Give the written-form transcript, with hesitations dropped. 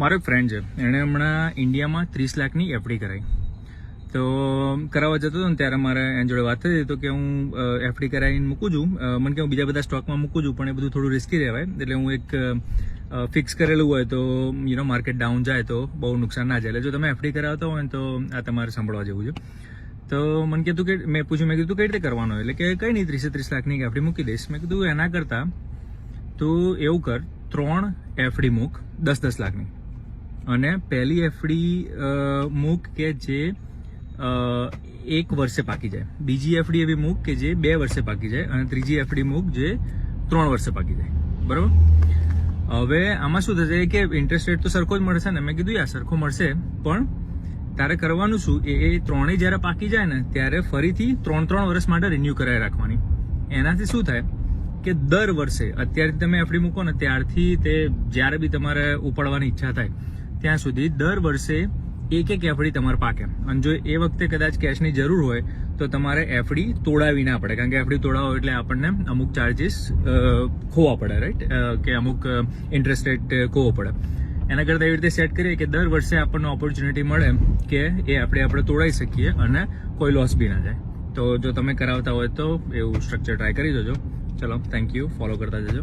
મારો એક ફ્રેન્ડ છે, એણે હમણાં ઇન્ડિયામાં 30 લાખની એફડી કરાવી. તો કરાવવા જતો હતો ને ત્યારે મારે એની જોડે વાત થઈ તો કે હું એફડી કરાવીને મૂકું છું. મને કે હું બીજા બધા સ્ટોકમાં મૂકું છું, પણ એ બધું થોડું રિસ્કી રહેવાય. એટલે હું એક ફિક્સ કરેલું હોય તો માર્કેટ ડાઉન જાય તો બહુ નુકસાન ના જાય. એટલે જો તમે એફડી કરાવતા હોય ને તો આ તમારે સાંભળવા જેવું છે. તો મને કીધું કે મેં કીધું કઈ રીતે કરવાનું હોય? એટલે કે કંઈ નહીં, 30 લાખની એફડી મૂકી દઈશ. મેં કીધું એના કરતાં તું એવું કર, 3 એફડી મૂક 10 લાખની. અને પહેલી એફડી મૂક કે જે 1 વર્ષે પાકી જાય, બીજી એફડી એવી મૂક કે જે 2 વર્ષે પાકી જાય, અને ત્રીજી એફડી મૂક જે 3 વર્ષે પાકી જાય. બરાબર? હવે આમાં શું થશે કે ઇન્ટરેસ્ટ રેટ તો સરખો જ મળશે ને. મેં કીધું યાર સરખો મળશે, પણ તારે કરવાનું શું, એ ત્રણેય જ્યારે પાકી જાય ને ત્યારે ફરીથી 3 વર્ષ માટે રિન્યુ કરાવી રાખવાની. એનાથી શું થાય કે દર વર્ષે અત્યારથી તમે એફડી મૂકો ને ત્યારથી તે જ્યારે બી તમારે ઉપાડવાની ઈચ્છા થાય ત્યાં સુધી દર વર્ષે એક એફડી તમારે પાકે. અને જો એ વખતે કદાચ કેશની જરૂર હોય તો તમારે એફડી તોડાવી ના પડે, કારણ કે એફડી તોડાવો એટલે આપણને અમુક ચાર્જીસ ખોવા પડે, રાઈટ? કે અમુક ઇન્ટરેસ્ટ રેટ ખોવો પડે. એના કરતાં એવી રીતે સેટ કરીએ કે દર વર્ષે આપણને ઓપોર્ચ્યુનિટી મળે કે એ આપણે તોડાઈ શકીએ અને કોઈ લોસ બી ના જાય. તો જો તમે કરાવતા હોય તો એવું સ્ટ્રક્ચર ટ્રાય કરી દેજો. ચલો, થેન્ક યુ, ફોલો કરતા જજો.